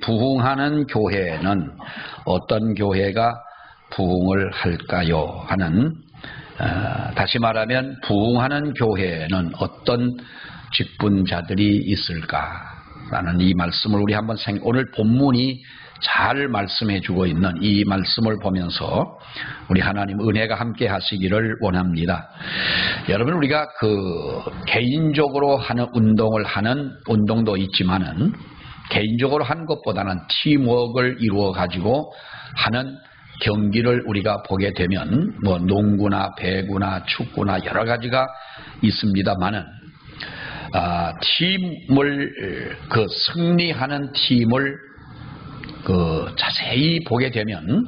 부흥하는 교회는 어떤 교회가 부흥을 할까요? 하는 다시 말하면 부흥하는 교회는 어떤 직분자들이 있을까라는 이 말씀을 우리 한번 오늘 본문이 잘 말씀해 주고 있는 이 말씀을 보면서 우리 하나님 은혜가 함께 하시기를 원합니다. 여러분, 우리가 개인적으로 하는 운동도 있지만은 개인적으로 한 것보다는 팀워크를 이루어 가지고 하는 경기를 우리가 보게 되면 농구나 배구나 축구나 여러 가지가 있습니다만은 팀을 승리하는 팀을 자세히 보게 되면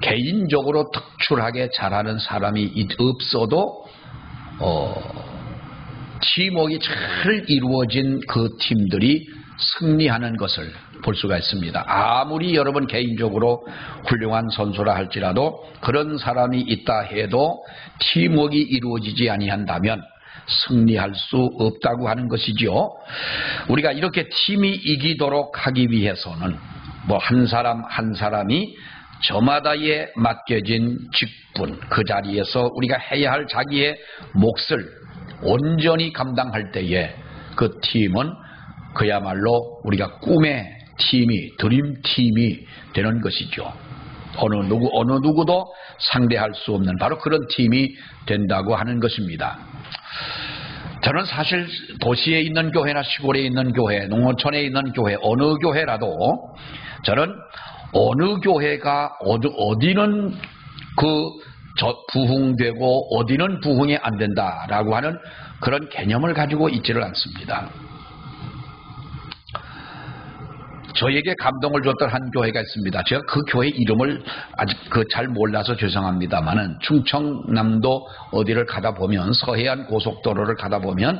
개인적으로 특출하게 잘하는 사람이 없어도 팀워크가 잘 이루어진 그 팀들이 승리하는 것을 볼 수가 있습니다. 아무리 여러분 개인적으로 훌륭한 선수라 할지라도 그런 사람이 있다 해도 팀워크가 이루어지지 아니한다면 승리할 수 없다고 하는 것이지요. 우리가 이렇게 팀이 이기도록 하기 위해서는 한 사람 한 사람이 저마다에 맡겨진 직분, 그 자리에서 우리가 해야 할 자기의 몫을 온전히 감당할 때에 그 팀은 그야말로 우리가 꿈의 팀이, 드림팀이 되는 것이죠. 어느 누구도 상대할 수 없는 바로 그런 팀이 된다고 하는 것입니다. 저는 사실 도시에 있는 교회나 시골에 있는 교회, 농어촌에 있는 교회, 어느 교회라도 저는 어느 교회가 어디는 부흥되고 어디는 부흥이 안 된다라고 하는 그런 개념을 가지고 있지를 않습니다. 저에게 감동을 줬던 한 교회가 있습니다. 제가 그 교회 이름을 아직 잘 몰라서 죄송합니다만은 충청남도 어디를 가다 보면 서해안 고속도로를 가다 보면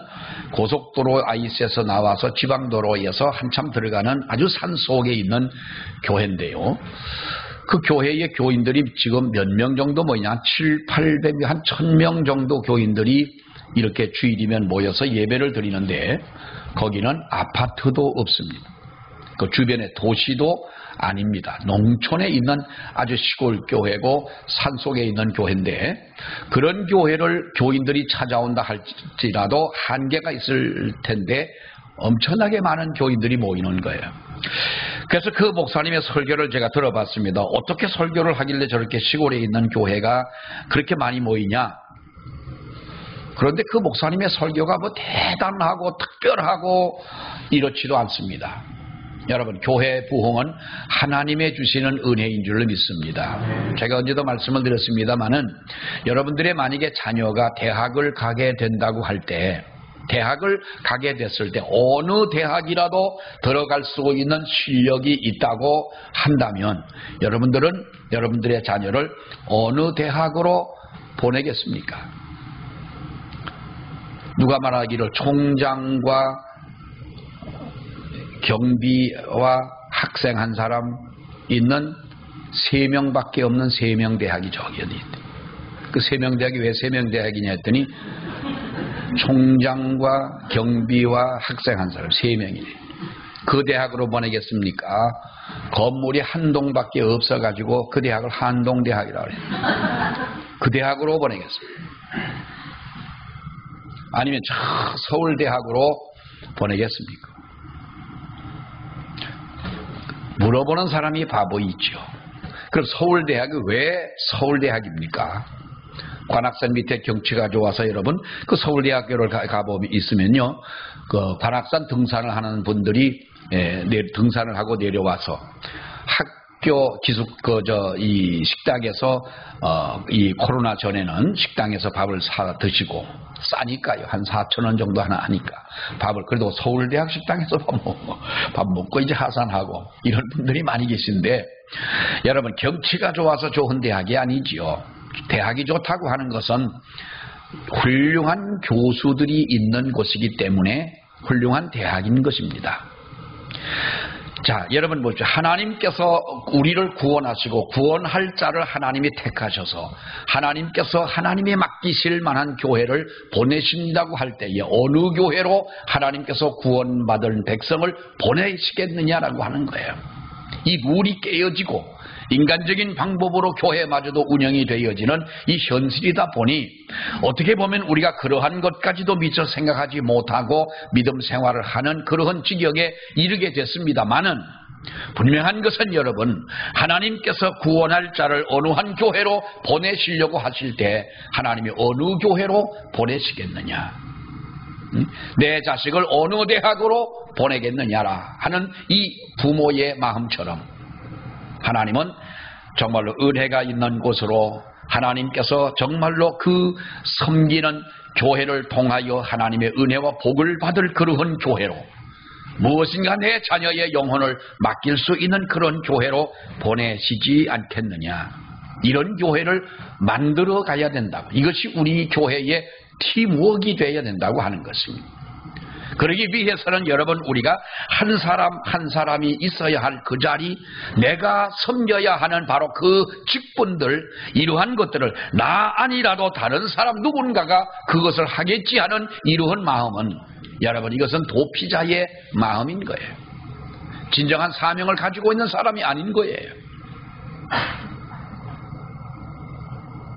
고속도로 아이스에서 나와서 지방도로에서 한참 들어가는 아주 산 속에 있는 교회인데요. 그 교회의 교인들이 지금 몇 명 정도 한 7, 800, 한 1000명 정도 교인들이 이렇게 주일이면 모여서 예배를 드리는데 거기는 아파트도 없습니다. 그 주변에 도시도 아닙니다. 농촌에 있는 아주 시골 교회고 산속에 있는 교회인데 그런 교회를 교인들이 찾아온다 할지라도 한계가 있을 텐데 엄청나게 많은 교인들이 모이는 거예요. 그래서 그 목사님의 설교를 제가 들어봤습니다. 어떻게 설교를 하길래 저렇게 시골에 있는 교회가 그렇게 많이 모이냐? 그런데 그 목사님의 설교가 대단하고 특별하고 이렇지도 않습니다. 여러분, 교회 부흥은 하나님의 주시는 은혜인 줄로 믿습니다. 제가 언제도 말씀을 드렸습니다마는 여러분들의 만약에 자녀가 대학을 가게 된다고 할 때 대학을 가게 됐을 때 어느 대학이라도 들어갈 수 있는 실력이 있다고 한다면 여러분들은 여러분들의 자녀를 어느 대학으로 보내겠습니까? 누가 말하기를 총장과 경비와 학생 한 사람 있는 3명밖에 없는 3명 대학이 저기 어디 있대. 그 3명 대학이 왜 3명 대학이냐 했더니 총장과 경비와 학생 한 사람 3명이네. 그 대학으로 보내겠습니까? 건물이 한 동밖에 없어가지고 그 대학을 한동대학이라고 그래요. 그 대학으로 보내겠습니다. 아니면 저 서울대학으로 보내겠습니까? 물어보는 사람이 바보이죠. 그럼 서울대학이 왜 서울대학입니까? 관악산 밑에 경치가 좋아서 여러분 그 서울대학교를 가보면 있으면요, 그 관악산 등산을 하는 분들이 등산을 하고 내려와서 학교 이 식당에서 이 코로나 전에는 식당에서 밥을 사 드시고 싸니까요. 한 4,000원 정도 하나 하니까 밥을 그래도 서울대학 식당에서 밥 먹고 이제 하산하고 이런 분들이 많이 계신데 여러분 경치가 좋아서 좋은 대학이 아니지요. 대학이 좋다고 하는 것은 훌륭한 교수들이 있는 곳이기 때문에 훌륭한 대학인 것입니다. 자, 여러분 보십시오. 하나님께서 우리를 구원하시고 구원할 자를 하나님이 택하셔서 하나님께서 하나님이 맡기실 만한 교회를 보내신다고 할 때에 어느 교회로 하나님께서 구원받은 백성을 보내시겠느냐라고 하는 거예요. 이 룰이 깨어지고 인간적인 방법으로 교회마저도 운영이 되어지는 이 현실이다 보니 어떻게 보면 우리가 그러한 것까지도 미처 생각하지 못하고 믿음 생활을 하는 그러한 지경에 이르게 됐습니다마는 분명한 것은 여러분, 하나님께서 구원할 자를 어느 한 교회로 보내시려고 하실 때 하나님이 어느 교회로 보내시겠느냐, 내 자식을 어느 대학으로 보내겠느냐라 하는 이 부모의 마음처럼 하나님은 정말로 은혜가 있는 곳으로 하나님께서 정말로 그 섬기는 교회를 통하여 하나님의 은혜와 복을 받을 그러한 교회로, 무엇인가 내 자녀의 영혼을 맡길 수 있는 그런 교회로 보내시지 않겠느냐. 이런 교회를 만들어 가야 된다고. 이것이 우리 교회의 팀워크가 되어야 된다고 하는 것입니다. 그러기 위해서는 여러분, 우리가 한 사람 한 사람이 있어야 할 그 자리, 내가 섬겨야 하는 바로 그 직분들, 이러한 것들을 나 아니라도 다른 사람 누군가가 그것을 하겠지 하는 이러한 마음은, 여러분, 이것은 도피자의 마음인 거예요. 진정한 사명을 가지고 있는 사람이 아닌 거예요.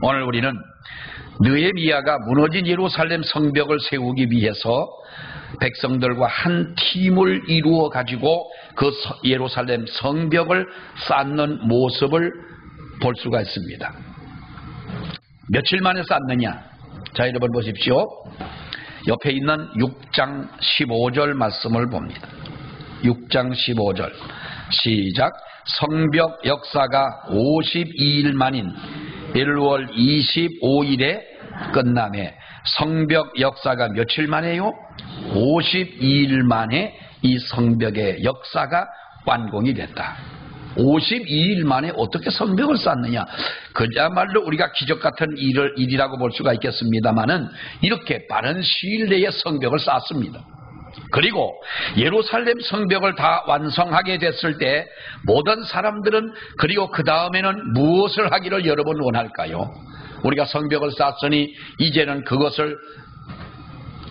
오늘 우리는 느헤미야가 무너진 예루살렘 성벽을 세우기 위해서 백성들과 한 팀을 이루어 가지고 그 예루살렘 성벽을 쌓는 모습을 볼 수가 있습니다. 며칠 만에 쌓느냐? 자, 여러분 보십시오. 옆에 있는 6장 15절 말씀을 봅니다. 6장 15절 시작. 성벽 역사가 52일 만인 1월 25일에 끝남에, 성벽 역사가 며칠 만에요? 52일 만에 이 성벽의 역사가 완공이 됐다. 52일 만에 어떻게 성벽을 쌓느냐? 그야말로 우리가 기적 같은 일이라고 볼 수가 있겠습니다만은 이렇게 빠른 시일 내에 성벽을 쌓습니다. 그리고 예루살렘 성벽을 다 완성하게 됐을 때 모든 사람들은, 그리고 그 다음에는 무엇을 하기를 여러분 원할까요? 우리가 성벽을 쌓았으니 이제는 그것을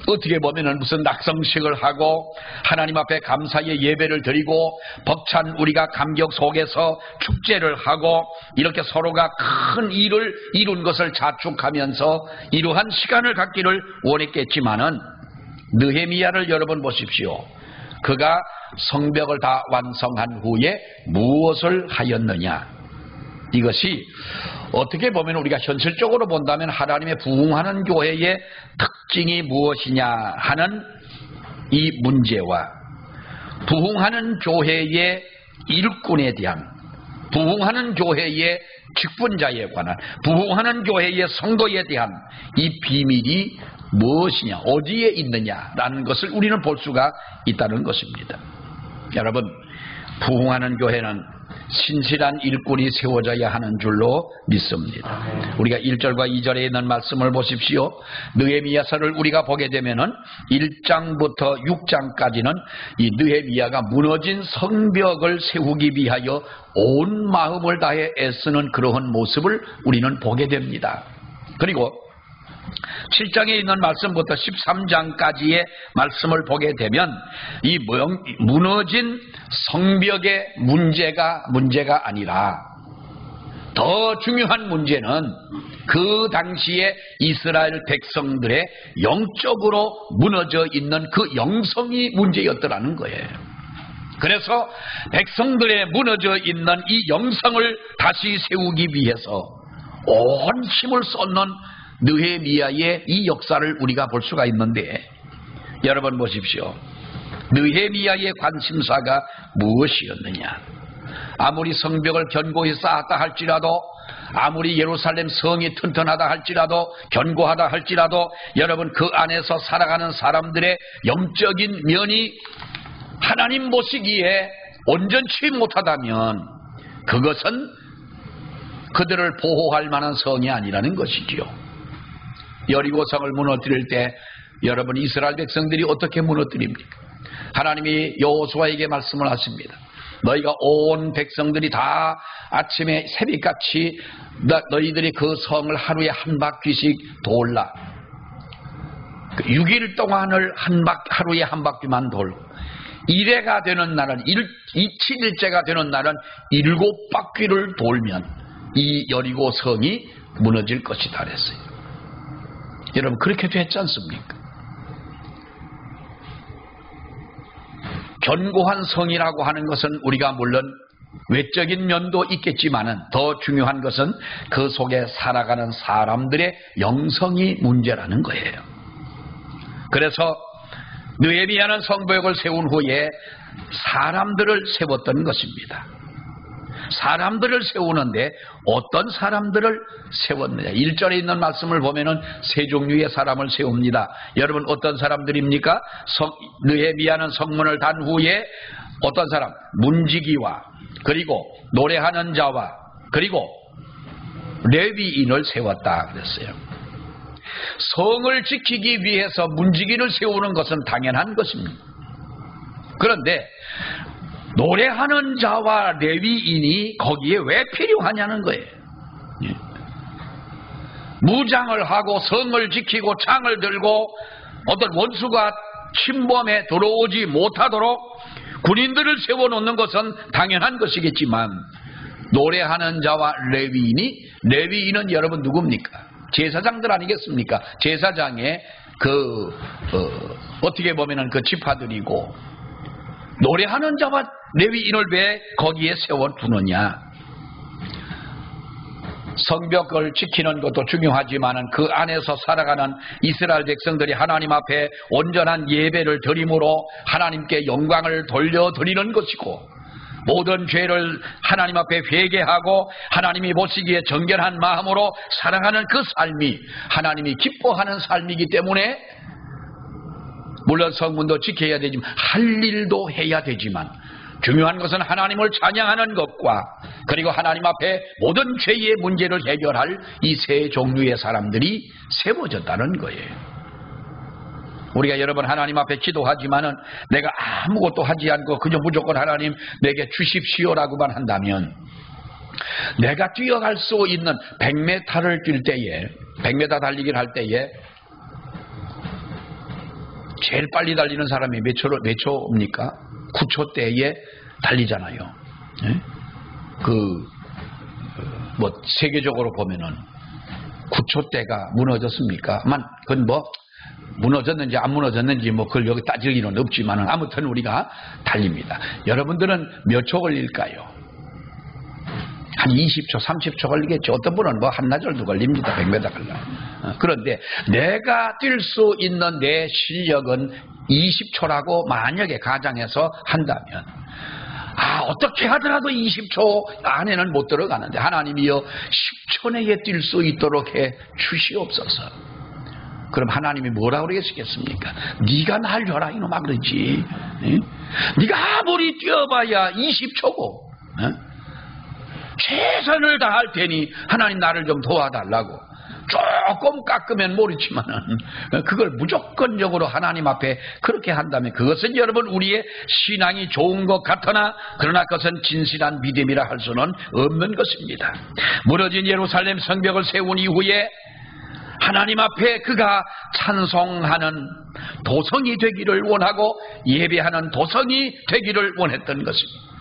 어떻게 보면은 무슨 낙성식을 하고 하나님 앞에 감사의 예배를 드리고 벅찬 우리가 감격 속에서 축제를 하고 이렇게 서로가 큰 일을 이룬 것을 자축하면서 이러한 시간을 갖기를 원했겠지만은, 느헤미야를 여러분 보십시오. 그가 성벽을 다 완성한 후에 무엇을 하였느냐? 이것이 어떻게 보면 우리가 현실적으로 본다면 하나님의 부흥하는 교회의 특징이 무엇이냐 하는 이 문제와 부흥하는 교회의 일꾼에 대한, 부흥하는 교회의 직분자에 관한, 부흥하는 교회의 성도에 대한 이 비밀이 무엇이냐, 어디에 있느냐라는 것을 우리는 볼 수가 있다는 것입니다. 여러분, 부흥하는 교회는 신실한 일꾼이 세워져야 하는 줄로 믿습니다. 우리가 1절과 2절에 있는 말씀을 보십시오. 느헤미야서를 우리가 보게 되면은 1장부터 6장까지는 이 느헤미야가 무너진 성벽을 세우기 위하여 온 마음을 다해 애쓰는 그러한 모습을 우리는 보게 됩니다. 그리고 7장에 있는 말씀부터 13장까지의 말씀을 보게 되면 이 무너진 성벽의 문제가 아니라 더 중요한 문제는 그 당시에 이스라엘 백성들의 영적으로 무너져 있는 그 영성이 문제였더라는 거예요. 그래서 백성들의 무너져 있는 이 영성을 다시 세우기 위해서 온 힘을 쏟는 느헤미야의 이 역사를 우리가 볼 수가 있는데, 여러분 보십시오. 느헤미야의 관심사가 무엇이었느냐? 아무리 성벽을 견고히 쌓았다 할지라도, 아무리 예루살렘 성이 튼튼하다 할지라도, 견고하다 할지라도, 여러분 그 안에서 살아가는 사람들의 영적인 면이 하나님 보시기에 온전치 못하다면 그것은 그들을 보호할 만한 성이 아니라는 것이지요. 여리고성을 무너뜨릴 때 여러분, 이스라엘 백성들이 어떻게 무너뜨립니까? 하나님이 여호수아에게 말씀을 하십니다. 너희가 온 백성들이 다 아침에 새벽같이 너희들이 그 성을 하루에 한 바퀴씩 돌라. 6일 동안을 하루에 한 바퀴만 돌고, 1회가 되는 날은 7일째가 되는 날은 7바퀴를 돌면 이 여리고 성이 무너질 것이다 그랬어요. 여러분, 그렇게 됐지 않습니까? 견고한 성이라고 하는 것은 우리가 물론 외적인 면도 있겠지만은 더 중요한 것은 그 속에 살아가는 사람들의 영성이 문제라는 거예요. 그래서 느헤미야는 성벽을 세운 후에 사람들을 세웠던 것입니다. 사람들을 세우는데 어떤 사람들을 세웠느냐? 1절에 있는 말씀을 보면은 세 종류의 사람을 세웁니다. 여러분, 어떤 사람들입니까? 느헤미야는 성문을 단 후에 어떤 사람? 문지기와 그리고 노래하는 자와 그리고 레위인을 세웠다 그랬어요. 성을 지키기 위해서 문지기를 세우는 것은 당연한 것입니다. 그런데 노래하는 자와 레위인이 거기에 왜 필요하냐는 거예요. 무장을 하고 성을 지키고 창을 들고 어떤 원수가 침범에 들어오지 못하도록 군인들을 세워놓는 것은 당연한 것이겠지만, 노래하는 자와 레위인은 여러분 누굽니까? 제사장들 아니겠습니까? 제사장의 어떻게 보면은 그 지파들이고, 노래하는 자와 레위인을 왜 거기에 세워두느냐? 성벽을 지키는 것도 중요하지만은 그 안에서 살아가는 이스라엘 백성들이 하나님 앞에 온전한 예배를 드림으로 하나님께 영광을 돌려드리는 것이고, 모든 죄를 하나님 앞에 회개하고 하나님이 보시기에 정결한 마음으로 살아가는 그 삶이 하나님이 기뻐하는 삶이기 때문에, 물론 성문도 지켜야 되지만 할 일도 해야 되지만, 중요한 것은 하나님을 찬양하는 것과 그리고 하나님 앞에 모든 죄의 문제를 해결할 이 세 종류의 사람들이 세워졌다는 거예요. 우리가 여러분 하나님 앞에 기도하지만은 내가 아무것도 하지 않고 그저 무조건 하나님 내게 주십시오라고만 한다면, 내가 뛰어갈 수 있는 100m를 뛸 때에, 100m 달리기를 할 때에 제일 빨리 달리는 사람이 몇 초입니까? 9초대에 달리잖아요. 네? 세계적으로 보면은 9초대가 무너졌습니까? 그건 무너졌는지 안 무너졌는지 그걸 여기 따질 일은 없지만은 아무튼 우리가 달립니다. 여러분들은 몇 초 걸릴까요? 한 20초, 30초 걸리겠죠. 어떤 분은 한나절도 걸립니다. 100m 가려면. 그런데 내가 뛸 수 있는 내 실력은 20초라고 만약에 가정해서 한다면, 어떻게 하더라도 20초 안에는 못 들어가는데 하나님이여 10초 내에 뛸 수 있도록 해 주시옵소서. 그럼 하나님이 뭐라고 그러겠습니까? 네가 날려라 이놈아 그러지. 네가 아무리 뛰어봐야 20초고 최선을 다할 테니 하나님 나를 좀 도와달라고. 조금 깎으면 모르지만은 그걸 무조건적으로 하나님 앞에 그렇게 한다면 그것은 여러분 우리의 신앙이 좋은 것 같으나, 그러나 그것은 진실한 믿음이라 할 수는 없는 것입니다. 무너진 예루살렘 성벽을 세운 이후에 하나님 앞에 그가 찬송하는 도성이 되기를 원하고 예배하는 도성이 되기를 원했던 것입니다.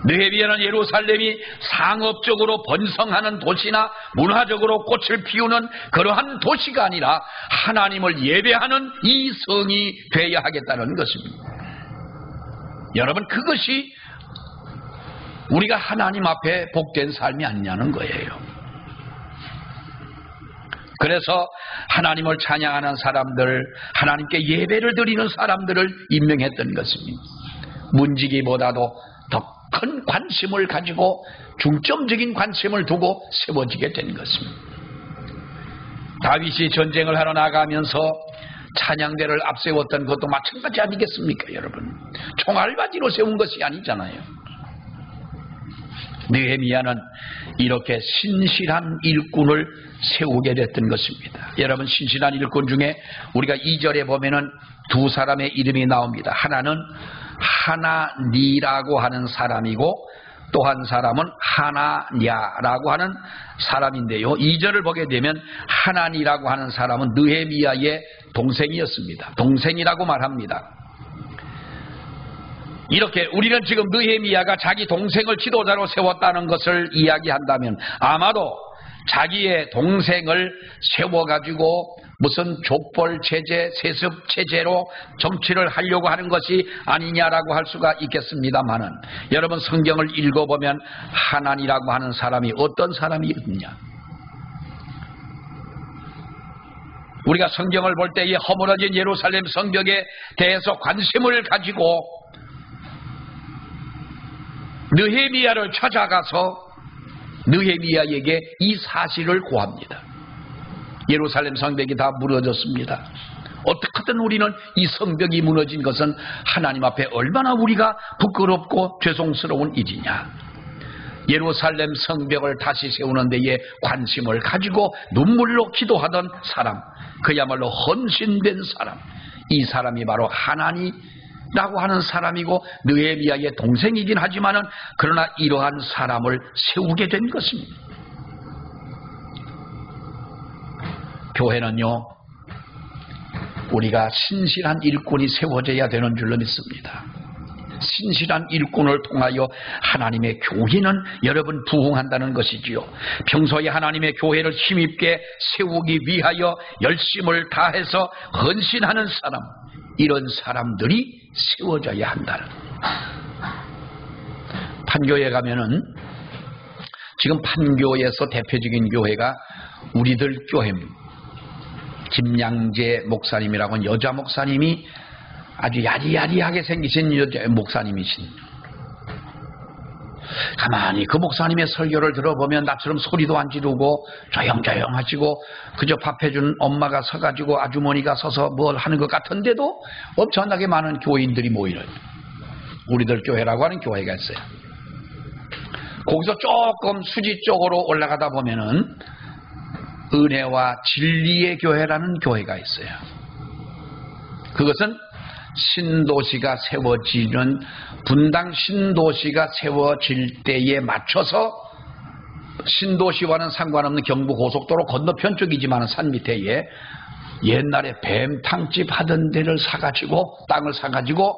느헤미야는 예루살렘이 상업적으로 번성하는 도시나 문화적으로 꽃을 피우는 그러한 도시가 아니라 하나님을 예배하는 이 성이 되어야 하겠다는 것입니다. 여러분, 그것이 우리가 하나님 앞에 복된 삶이 아니냐는 거예요. 그래서 하나님을 찬양하는 사람들, 하나님께 예배를 드리는 사람들을 임명했던 것입니다. 문지기보다도 더 큰 관심을 가지고 중점적인 관심을 두고 세워지게 된 것입니다. 다윗이 전쟁을 하러 나가면서 찬양대를 앞세웠던 것도 마찬가지 아니겠습니까, 여러분? 총알바지로 세운 것이 아니잖아요. 느헤미야는 이렇게 신실한 일꾼을 세우게 됐던 것입니다. 여러분, 신실한 일꾼 중에 우리가 2절에 보면은 두 사람의 이름이 나옵니다. 하나는 하나니라고 하는 사람이고 또 한 사람은 하나냐라고 하는 사람인데요. 2절을 보게 되면 하나니라고 하는 사람은 느헤미야의 동생이었습니다. 동생이라고 말합니다. 이렇게 우리는 지금 느헤미야가 자기 동생을 지도자로 세웠다는 것을 이야기한다면 아마도 자기의 동생을 세워가지고 무슨 족벌 체제, 세습 체제로 정치를 하려고 하는 것이 아니냐라고 할 수가 있겠습니다만은 여러분 성경을 읽어보면 하나니라고 하는 사람이 어떤 사람이었느냐? 우리가 성경을 볼 때에 허물어진 예루살렘 성벽에 대해서 관심을 가지고 느헤미야를 찾아가서 느헤미야에게 이 사실을 고합니다. 예루살렘 성벽이 다 무너졌습니다. 어떻게든 우리는 이 성벽이 무너진 것은 하나님 앞에 얼마나 우리가 부끄럽고 죄송스러운 일이냐. 예루살렘 성벽을 다시 세우는 데에 관심을 가지고 눈물로 기도하던 사람, 그야말로 헌신된 사람, 이 사람이 바로 하나니라고 하는 사람이고 느헤미야의 동생이긴 하지만은 그러나 이러한 사람을 세우게 된 것입니다. 교회는요, 우리가 신실한 일꾼이 세워져야 되는 줄로 믿습니다. 신실한 일꾼을 통하여 하나님의 교회는 여러분 부흥한다는 것이지요. 평소에 하나님의 교회를 힘있게 세우기 위하여 열심을 다해서 헌신하는 사람, 이런 사람들이 세워져야 한다는. 판교에 가면은 지금 판교에서 대표적인 교회가 우리들 교회입니다. 김양재 목사님이라고 하는 여자 목사님이 아주 야리야리하게 생기신 여자 목사님이신. 가만히 그 목사님의 설교를 들어보면 나처럼 소리도 안 지르고 조용조용하시고 그저 밥해준 엄마가 서가지고 아주머니가 서서 뭘 하는 것 같은데도 엄청나게 많은 교인들이 모이는 우리들 교회라고 하는 교회가 있어요. 거기서 조금 수지 쪽으로 올라가다 보면은 은혜와 진리의 교회라는 교회가 있어요. 그것은 신도시가 세워지는 분당 신도시가 세워질 때에 맞춰서 신도시와는 상관없는 경부 고속도로 건너편 쪽이지만 산 밑에 옛날에 뱀탕집 하던 데를 사가지고 땅을 사가지고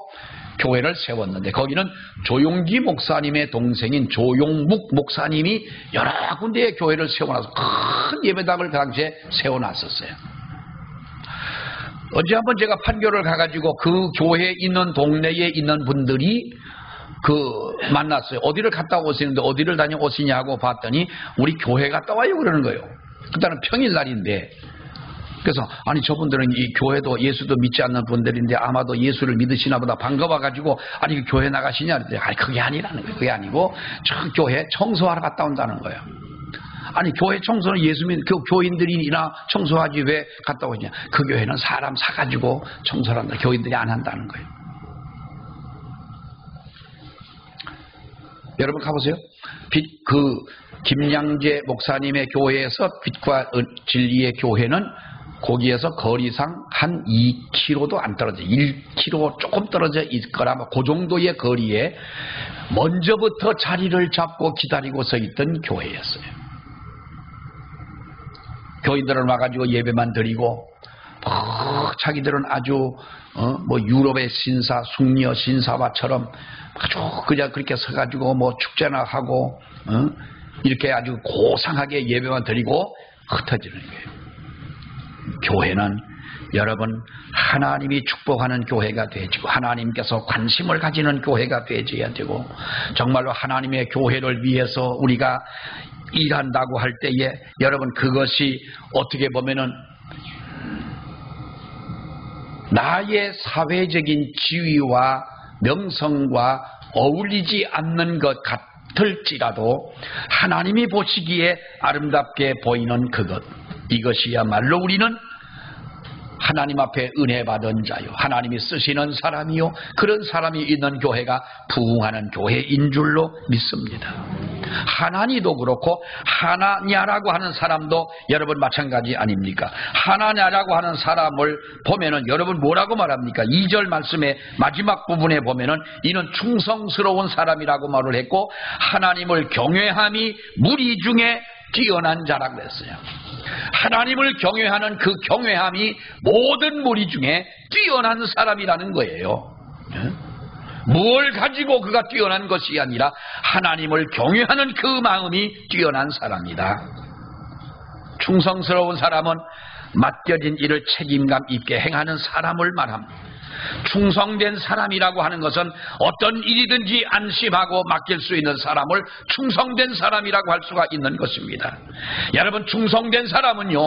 교회를 세웠는데 거기는 조용기 목사님의 동생인 조용묵 목사님이 여러 군데의 교회를 세워놔서 큰 예배당을 그 당시에 세워놨었어요. 언제 한번 제가 판교를 가가지고 그 교회에 있는 동네에 있는 분들이 만났어요. 어디를 갔다 오시는데 어디를 다녀오시냐고 봤더니 우리 교회 갔다 와요 그러는 거예요. 그때는 평일날인데. 그래서 아니 저분들은 이 교회도 예수도 믿지 않는 분들인데 아마도 예수를 믿으시나 보다 반가워가지고 아니 교회 나가시냐 그랬더니 아니 그게 아니라는 거예요. 그게 아니고 저 교회 청소하러 갔다 온다는 거예요. 아니 교회 청소는 예수 믿는 교인들이나 청소하지 왜 갔다 오냐. 그 교회는 사람 사가지고 청소를 한다. 교인들이 안 한다는 거예요. 여러분 가보세요. 김양재 목사님의 교회에서 빛과 진리의 교회는 거기에서 거리상 한 2km도 안 떨어져 1km 조금 떨어져 있거나 그 정도의 거리에 먼저부터 자리를 잡고 기다리고 서 있던 교회였어요. 교인들을 와가지고 예배만 드리고 자기들은 아주 뭐 유럽의 신사 숙녀 신사와처럼 아주 그냥 그렇게 서가지고 뭐 축제나 하고 이렇게 아주 고상하게 예배만 드리고 흩어지는 거예요. 교회는 여러분 하나님이 축복하는 교회가 되지고 하나님께서 관심을 가지는 교회가 되어야 되고 정말로 하나님의 교회를 위해서 우리가 일한다고 할 때에 여러분 그것이 어떻게 보면은 나의 사회적인 지위와 명성과 어울리지 않는 것 같을지라도 하나님이 보시기에 아름답게 보이는 그것, 이것이야말로 우리는 하나님 앞에 은혜 받은 자요, 하나님이 쓰시는 사람이요, 그런 사람이 있는 교회가 부흥하는 교회인 줄로 믿습니다. 하나니도 그렇고 하나냐라고 하는 사람도 여러분 마찬가지 아닙니까? 하나냐라고 하는 사람을 보면은 여러분 뭐라고 말합니까? 2절 말씀의 마지막 부분에 보면은 이는 충성스러운 사람이라고 말을 했고 하나님을 경외함이 무리 중에 뛰어난 자라고 했어요. 하나님을 경외하는 그 경외함이 모든 무리 중에 뛰어난 사람이라는 거예요. 뭘 가지고 그가 뛰어난 것이 아니라 하나님을 경외하는 그 마음이 뛰어난 사람이다. 충성스러운 사람은 맡겨진 일을 책임감 있게 행하는 사람을 말합니다. 충성된 사람이라고 하는 것은 어떤 일이든지 안심하고 맡길 수 있는 사람을 충성된 사람이라고 할 수가 있는 것입니다. 여러분, 충성된 사람은요,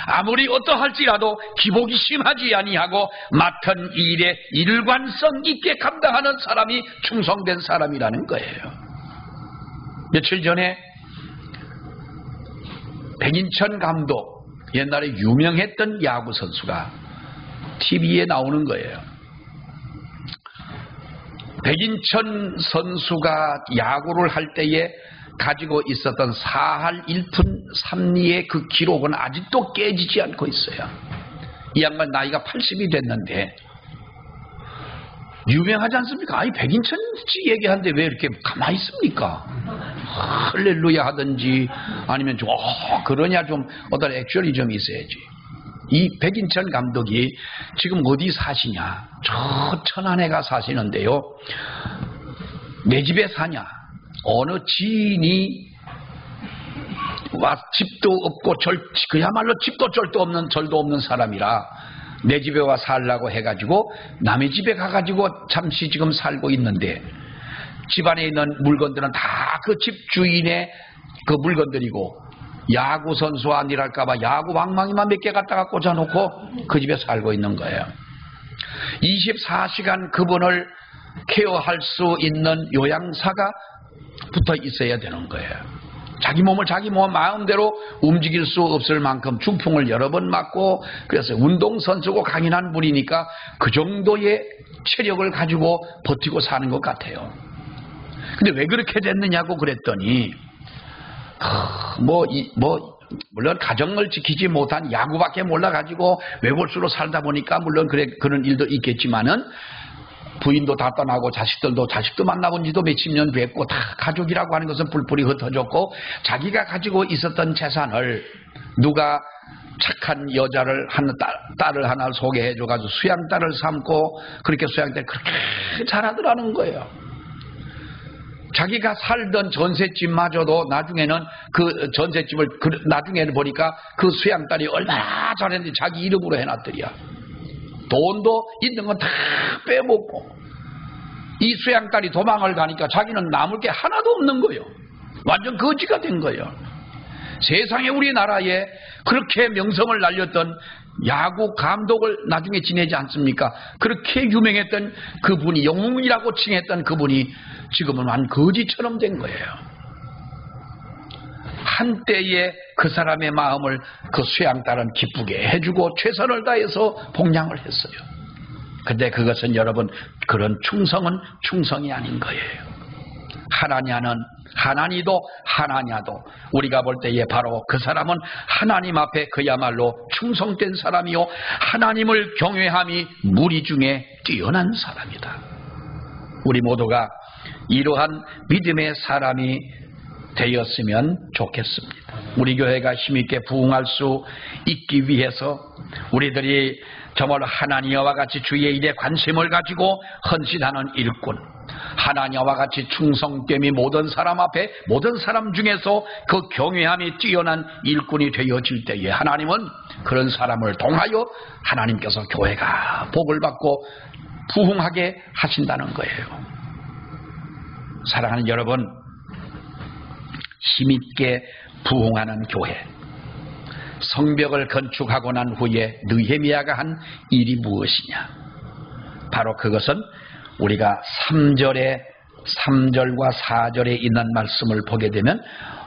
아무리 어떠할지라도 기복이 심하지 아니하고 맡은 일에 일관성 있게 감당하는 사람이 충성된 사람이라는 거예요. 며칠 전에 백인천 감독, 옛날에 유명했던 야구 선수가 TV에 나오는 거예요. 백인천 선수가 야구를 할 때에 가지고 있었던 4할 1푼 3리의 그 기록은 아직도 깨지지 않고 있어요. 이 양반 나이가 80이 됐는데 유명하지 않습니까? 아니, 백인천 씨 얘기하는데 왜 이렇게 가만히 있습니까? 할렐루야 하든지 아니면 좀 그러냐, 좀 어떤 액션이 좀 있어야지. 이 백인천 감독이 지금 어디 사시냐? 저 천안에가 사시는데요. 내 집에 사냐? 어느 지인이 와 집도 없고 그야말로 집도 절도 없는 절도 없는 사람이라 내 집에 와 살라고 해가지고 남의 집에 가가지고 잠시 지금 살고 있는데 집안에 있는 물건들은 다 그 집 주인의 그 물건들이고 야구 선수 아니랄까봐 야구 왕망이만 몇 개 갖다가 꽂아놓고 그 집에 살고 있는 거예요. 24시간 그분을 케어할 수 있는 요양사가 붙어 있어야 되는 거예요. 자기 몸을 자기 마음대로 움직일 수 없을 만큼 중풍을 여러 번 맞고, 그래서 운동선수고 강인한 분이니까 그 정도의 체력을 가지고 버티고 사는 것 같아요. 근데 왜 그렇게 됐느냐고 그랬더니 물론 가정을 지키지 못한 야구밖에 몰라가지고 외골수로 살다 보니까 물론 그런 일도 있겠지만은 부인도 다 떠나고 자식도 만나본 지도 몇십 년 됐고 다 가족이라고 하는 것은 뿔뿔이 흩어졌고 자기가 가지고 있었던 재산을 누가 착한 여자를 딸을 하나 소개해줘가지고 수양딸을 삼고 그렇게 수양딸 그렇게 잘하더라는 거예요. 자기가 살던 전셋집마저도 나중에는 그 전셋집을 나중에는 보니까 그 수양딸이 얼마나 잘했는지 자기 이름으로 해놨더리야. 돈도 있는 건 다 빼먹고 이 수양딸이 도망을 가니까 자기는 남을 게 하나도 없는 거예요. 완전 거지가 된 거예요. 세상에 우리나라에 그렇게 명성을 날렸던 야구 감독을 나중에 지내지 않습니까? 그렇게 유명했던 그분이, 영웅이라고 칭했던 그분이 지금은 완 거지처럼 된 거예요. 한때에 그 사람의 마음을 그 수양딸은 기쁘게 해주고 최선을 다해서 봉양을 했어요. 근데 그것은 여러분, 그런 충성은 충성이 아닌 거예요. 하나니도 하나냐도 우리가 볼 때에 바로 그 사람은 하나님 앞에 그야말로 충성된 사람이요, 하나님을 경외함이 무리 중에 뛰어난 사람이다. 우리 모두가 이러한 믿음의 사람이 되었으면 좋겠습니다. 우리 교회가 힘있게 부흥할 수 있기 위해서 우리들이 정말 하나님과 같이 주의 일에 관심을 가지고 헌신하는 일꾼, 하나님과 같이 충성됨이 모든 사람 앞에, 모든 사람 중에서 그 경외함이 뛰어난 일꾼이 되어질 때에 하나님은 그런 사람을 통하여 하나님께서 교회가 복을 받고 부흥하게 하신다는 거예요. 사랑하는 여러분, 힘있게 부흥하는 교회, 성벽을 건축하고 난 후에 느헤미야가 한 일이 무엇이냐? 바로 그것은 우리가 3절과 4절에 있는 말씀을 보게 되면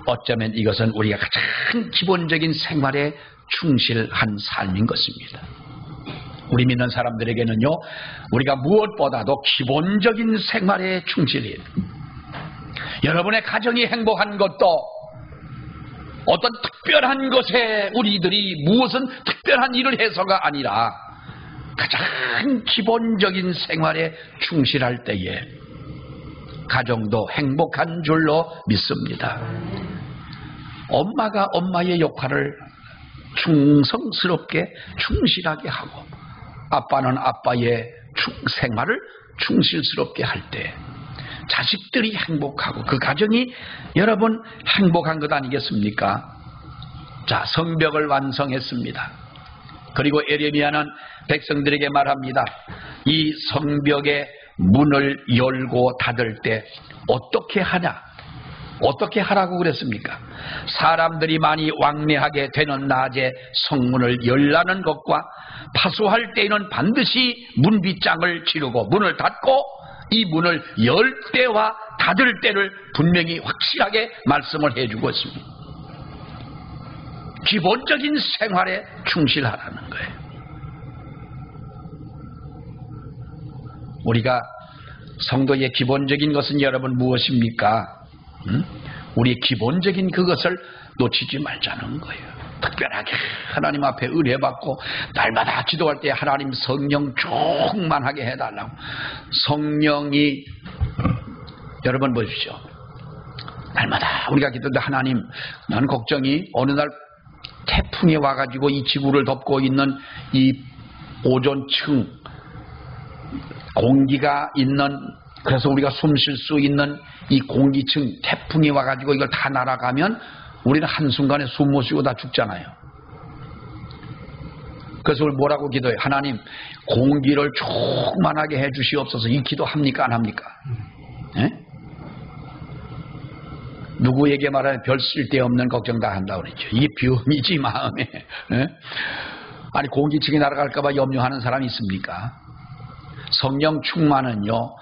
어쩌면 이것은 우리가 가장 기본적인 생활에 충실한 삶인 것입니다. 우리 믿는 사람들에게는요, 우리가 무엇보다도 기본적인 생활에 충실해야 돼요. 여러분의 가정이 행복한 것도 어떤 특별한 것에 우리들이 무엇은 특별한 일을 해서가 아니라 가장 기본적인 생활에 충실할 때에 가정도 행복한 줄로 믿습니다. 엄마가 엄마의 역할을 충성스럽게 충실하게 하고 아빠는 아빠의 생활을 충실스럽게 할 때 자식들이 행복하고 그 가정이 여러분 행복한 것 아니겠습니까? 자, 성벽을 완성했습니다. 그리고 에레미야는 백성들에게 말합니다. 이 성벽의 문을 열고 닫을 때 어떻게 하냐? 어떻게 하라고 그랬습니까? 사람들이 많이 왕래하게 되는 낮에 성문을 열라는 것과 파수할 때에는 반드시 문빗장을 치르고 문을 닫고 이 문을 열 때와 닫을 때를 분명히 확실하게 말씀을 해주고 있습니다. 기본적인 생활에 충실하라는 거예요. 우리가 성도의 기본적인 것은 여러분 무엇입니까? 우리의 기본적인 그것을 놓치지 말자는 거예요. 특별하게 하나님 앞에 의뢰받고 날마다 기도할 때 하나님 성령 충만하게 해달라고. 성령이 여러분 보십시오. 날마다 우리가 기도할 때 하나님, 나는 걱정이 어느 날 태풍이 와가지고 이 지구를 덮고 있는 이 오존층 공기가 있는, 그래서 우리가 숨 쉴 수 있는 이 공기층 태풍이 와가지고 이걸 다 날아가면 우리는 한순간에 숨 못 쉬고 다 죽잖아요. 그래서 우리 뭐라고 기도해요? 하나님, 공기를 충만하게 해 주시옵소서. 이 기도 합니까? 안 합니까? 예? 누구에게 말하면 별 쓸데없는 걱정 다 한다고 그랬죠. 이게 병이지 마음에. 예? 아니, 공기층이 날아갈까봐 염려하는 사람이 있습니까? 성령 충만은요,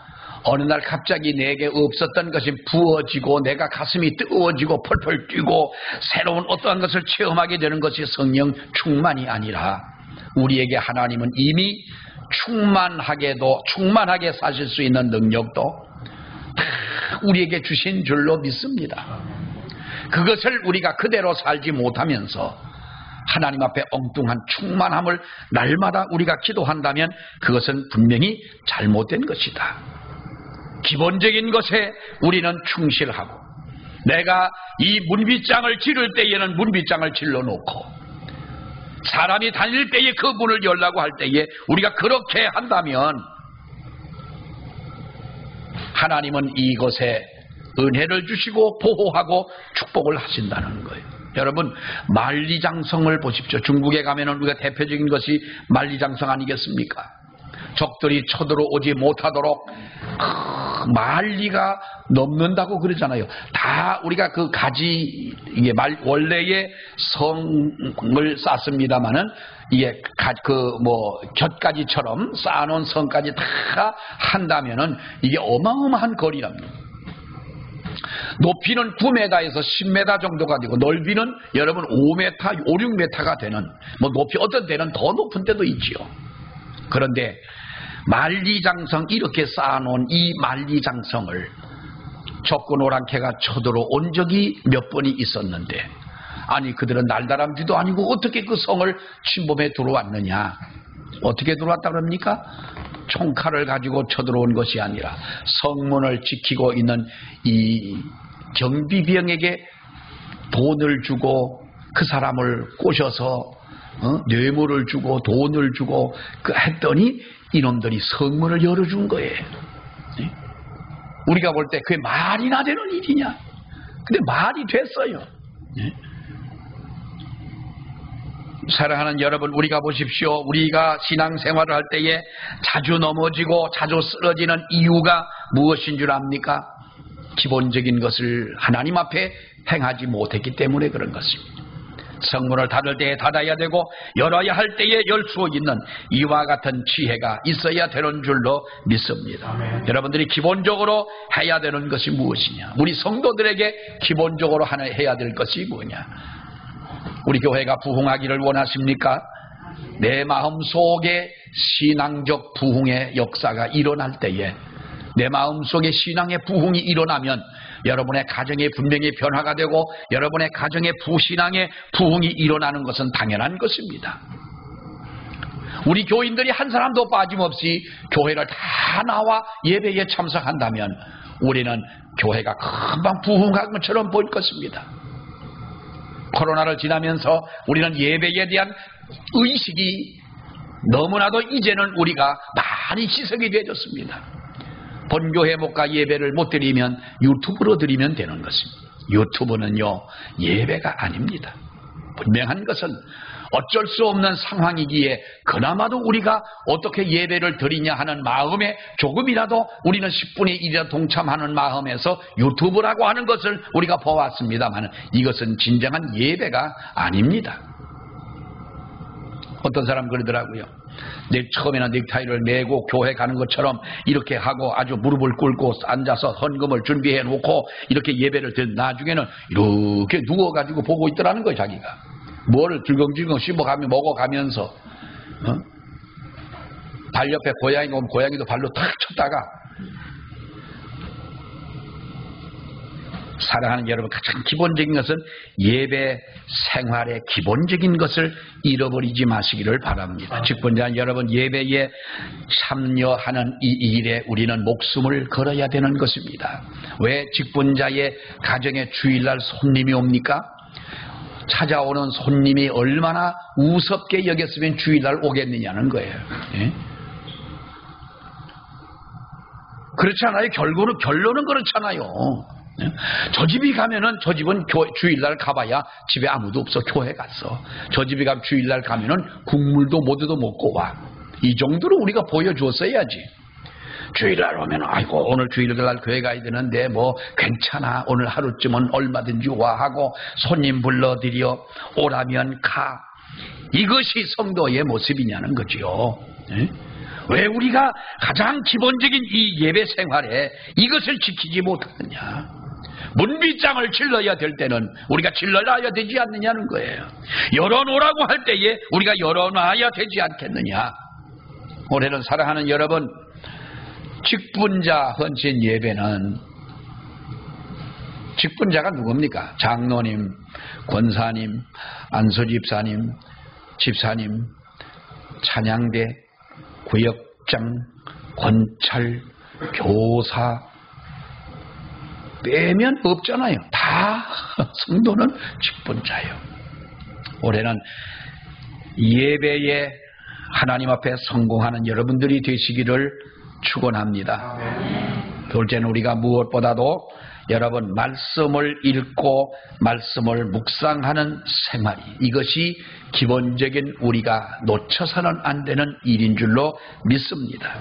어느 날 갑자기 내게 없었던 것이 부어지고 내가 가슴이 뜨거워지고 펄펄 뛰고 새로운 어떠한 것을 체험하게 되는 것이 성령 충만이 아니라 우리에게 하나님은 이미 충만하게 사실 수 있는 능력도 다 우리에게 주신 줄로 믿습니다. 그것을 우리가 그대로 살지 못하면서 하나님 앞에 엉뚱한 충만함을 날마다 우리가 기도한다면 그것은 분명히 잘못된 것이다. 기본적인 것에 우리는 충실하고, 내가 이 문빗장을 지를 때에는 문빗장을 질러놓고, 사람이 다닐 때에 그 문을 열라고 할 때에 우리가 그렇게 한다면 하나님은 이것에 은혜를 주시고 보호하고 축복을 하신다는 거예요. 여러분, 만리장성을 보십시오. 중국에 가면은 우리가 대표적인 것이 만리장성 아니겠습니까? 적들이 쳐들어오지 못하도록 만리가 넘는다고 그러잖아요. 다 우리가 그 가지, 이게 원래의 성을 쌓습니다만은 이게 곁가지처럼 쌓아놓은 성까지 다 한다면은 이게 어마어마한 거리랍니다. 높이는 9m에서 10m 정도가 되고 넓이는 여러분 5m, 5, 6m가 되는, 뭐 높이 어떤 데는 더 높은 데도 있지요. 그런데 만리장성, 이렇게 쌓아놓은 이 만리장성을 적군 오랑캐가 쳐들어온 적이 몇 번이 있었는데, 아니 그들은 날다람쥐도 아니고 어떻게 그 성을 침범해 들어왔느냐? 어떻게 들어왔다 그럽니까? 총칼을 가지고 쳐들어온 것이 아니라 성문을 지키고 있는 이 경비병에게 돈을 주고 그 사람을 꼬셔서 뇌물을 주고 돈을 주고 했더니 이놈들이 성문을 열어준 거예요. 우리가 볼 때 그게 말이나 되는 일이냐? 근데 말이 됐어요. 사랑하는 여러분, 우리가 보십시오. 우리가 신앙생활을 할 때에 자주 넘어지고 자주 쓰러지는 이유가 무엇인 줄 압니까? 기본적인 것을 하나님 앞에 행하지 못했기 때문에 그런 것입니다. 성문을 닫을 때에 닫아야 되고 열어야 할 때에 열 수 있는 이와 같은 지혜가 있어야 되는 줄로 믿습니다. 아멘. 여러분들이 기본적으로 해야 되는 것이 무엇이냐? 우리 성도들에게 기본적으로 해야 될 것이 뭐냐? 우리 교회가 부흥하기를 원하십니까? 내 마음 속에 신앙적 부흥의 역사가 일어날 때에, 내 마음 속에 신앙의 부흥이 일어나면 여러분의 가정에 분명히 변화가 되고 여러분의 가정의 신앙의 부흥이 일어나는 것은 당연한 것입니다. 우리 교인들이 한 사람도 빠짐없이 교회를 다 나와 예배에 참석한다면 우리는 교회가 금방 부흥한 것처럼 보일 것입니다. 코로나를 지나면서 우리는 예배에 대한 의식이 너무나도 이제는 우리가 많이 희석이 되어졌습니다. 본교회 못 가 예배를 못 드리면 유튜브로 드리면 되는 것입니다. 유튜브는요, 예배가 아닙니다. 분명한 것은 어쩔 수 없는 상황이기에 그나마도 우리가 어떻게 예배를 드리냐 하는 마음에 조금이라도 우리는 10분의 1이라도 동참하는 마음에서 유튜브라고 하는 것을 우리가 보았습니다만 이것은 진정한 예배가 아닙니다. 어떤 사람 그러더라고요. 처음에는 넥타이를 매고 교회 가는 것처럼 이렇게 하고 아주 무릎을 꿇고 앉아서 헌금을 준비해 놓고 이렇게 예배를 드린 나중에는 이렇게 누워가지고 보고 있더라는 거예요. 자기가 뭐를 들컹들컹 씹어가며 먹어가면서 발 옆에 고양이가 오면 고양이도 발로 탁 쳤다가. 사랑하는 여러분, 가장 기본적인 것은 예배 생활의 기본적인 것을 잃어버리지 마시기를 바랍니다. 직분자 여러분, 예배에 참여하는 이 일에 우리는 목숨을 걸어야 되는 것입니다. 왜 직분자의 가정에 주일날 손님이 옵니까? 찾아오는 손님이 얼마나 우습게 여겼으면 주일날 오겠느냐는 거예요. 예? 그렇잖아요. 결론은 그렇잖아요. 저 집이 가면은 저 집은 주일날 가봐야 집에 아무도 없어. 교회 갔어. 저 집에 가면 주일날 가면은 국물도 모두도 먹고 와. 이 정도로 우리가 보여줬어야지. 주일날 오면 아이고 오늘 주일날 교회 가야 되는데 뭐 괜찮아, 오늘 하루쯤은 얼마든지 와 하고 손님 불러들여 오라면 가. 이것이 성도의 모습이냐는 거지요. 네? 왜 우리가 가장 기본적인 이 예배 생활에 이것을 지키지 못하느냐. 문빗장을 질러야 될 때는 우리가 질러놔야 되지 않느냐는 거예요. 열어놓으라고 할 때에 우리가 열어놔야 되지 않겠느냐. 올해는 사랑하는 여러분, 직분자 헌신 예배는 직분자가 누굽니까? 장로님, 권사님, 안수집사님, 집사님, 찬양대, 구역장, 권찰, 교사 빼면 없잖아요. 다 성도는 직분자예요. 올해는 예배에 하나님 앞에 성공하는 여러분들이 되시기를 축원합니다. 둘째는 우리가 무엇보다도 여러분 말씀을 읽고 말씀을 묵상하는 생활이, 이것이 기본적인 우리가 놓쳐서는 안 되는 일인 줄로 믿습니다.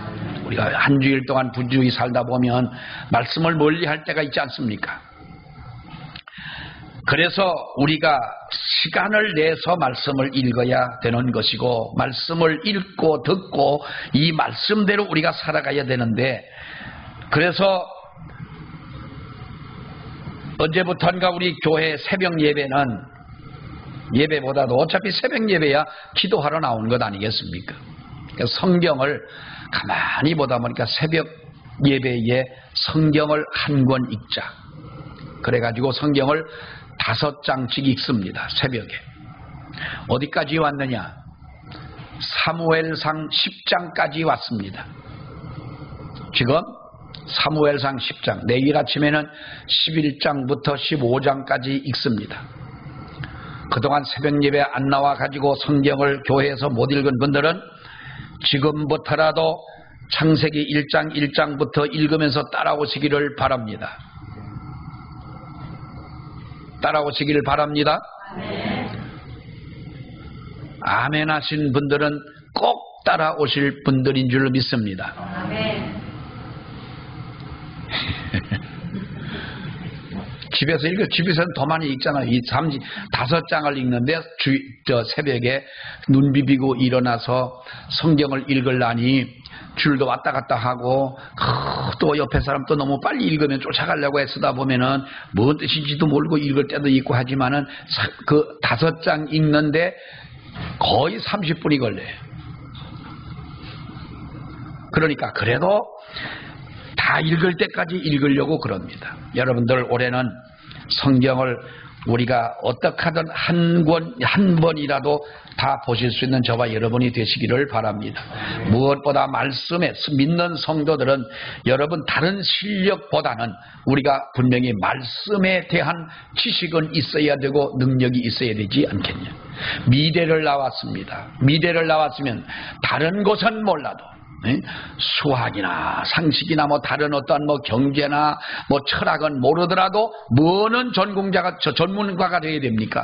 우리가 한 주일 동안 부주의 살다 보면 말씀을 멀리할 때가 있지 않습니까? 그래서 우리가 시간을 내서 말씀을 읽어야 되는 것이고, 말씀을 읽고 듣고 이 말씀대로 우리가 살아가야 되는데, 그래서 언제부턴가 우리 교회 새벽 예배는, 예배보다도 어차피 새벽 예배야 기도하러 나오는 것 아니겠습니까? 성경을 가만히 보다 보니까 새벽 예배에 성경을 한 권 읽자. 그래가지고 성경을 5장씩 읽습니다. 새벽에. 어디까지 왔느냐? 사무엘상 10장까지 왔습니다. 지금 사무엘상 10장, 내일 아침에는 11장부터 15장까지 읽습니다. 그동안 새벽 예배 안 나와 가지고 성경을 교회에서 못 읽은 분들은 지금부터라도 창세기 1장 1장부터 읽으면서 따라오시기를 바랍니다. 따라오시기를 바랍니다. 아멘 하신 분들은 꼭 따라오실 분들인 줄 믿습니다. 아멘. 집에서 읽어, 집에서는 더 많이 읽잖아요. 이 5장을 읽는데 새벽에 눈 비비고 일어나서 성경을 읽으려니 줄도 왔다 갔다 하고, 또 옆에 사람 또 너무 빨리 읽으면 쫓아가려고 애쓰다 보면은 뭔 뜻인지도 모르고 읽을 때도 있고 하지만은 그 5장 읽는데 거의 30분이 걸려요. 그러니까 그래도 다 읽을 때까지 읽으려고 그럽니다. 여러분들 올해는 성경을 우리가 어떻게 하든 한 번이라도 다 보실 수 있는 저와 여러분이 되시기를 바랍니다. 무엇보다 말씀에 믿는 성도들은 여러분 다른 실력보다는 우리가 분명히 말씀에 대한 지식은 있어야 되고 능력이 있어야 되지 않겠냐. 미대를 나왔습니다. 미대를 나왔으면 다른 것은 몰라도 수학이나 상식이나 뭐 다른 어떤 뭐 경제나 뭐 철학은 모르더라도 뭐는 전문가가 되어야 됩니까?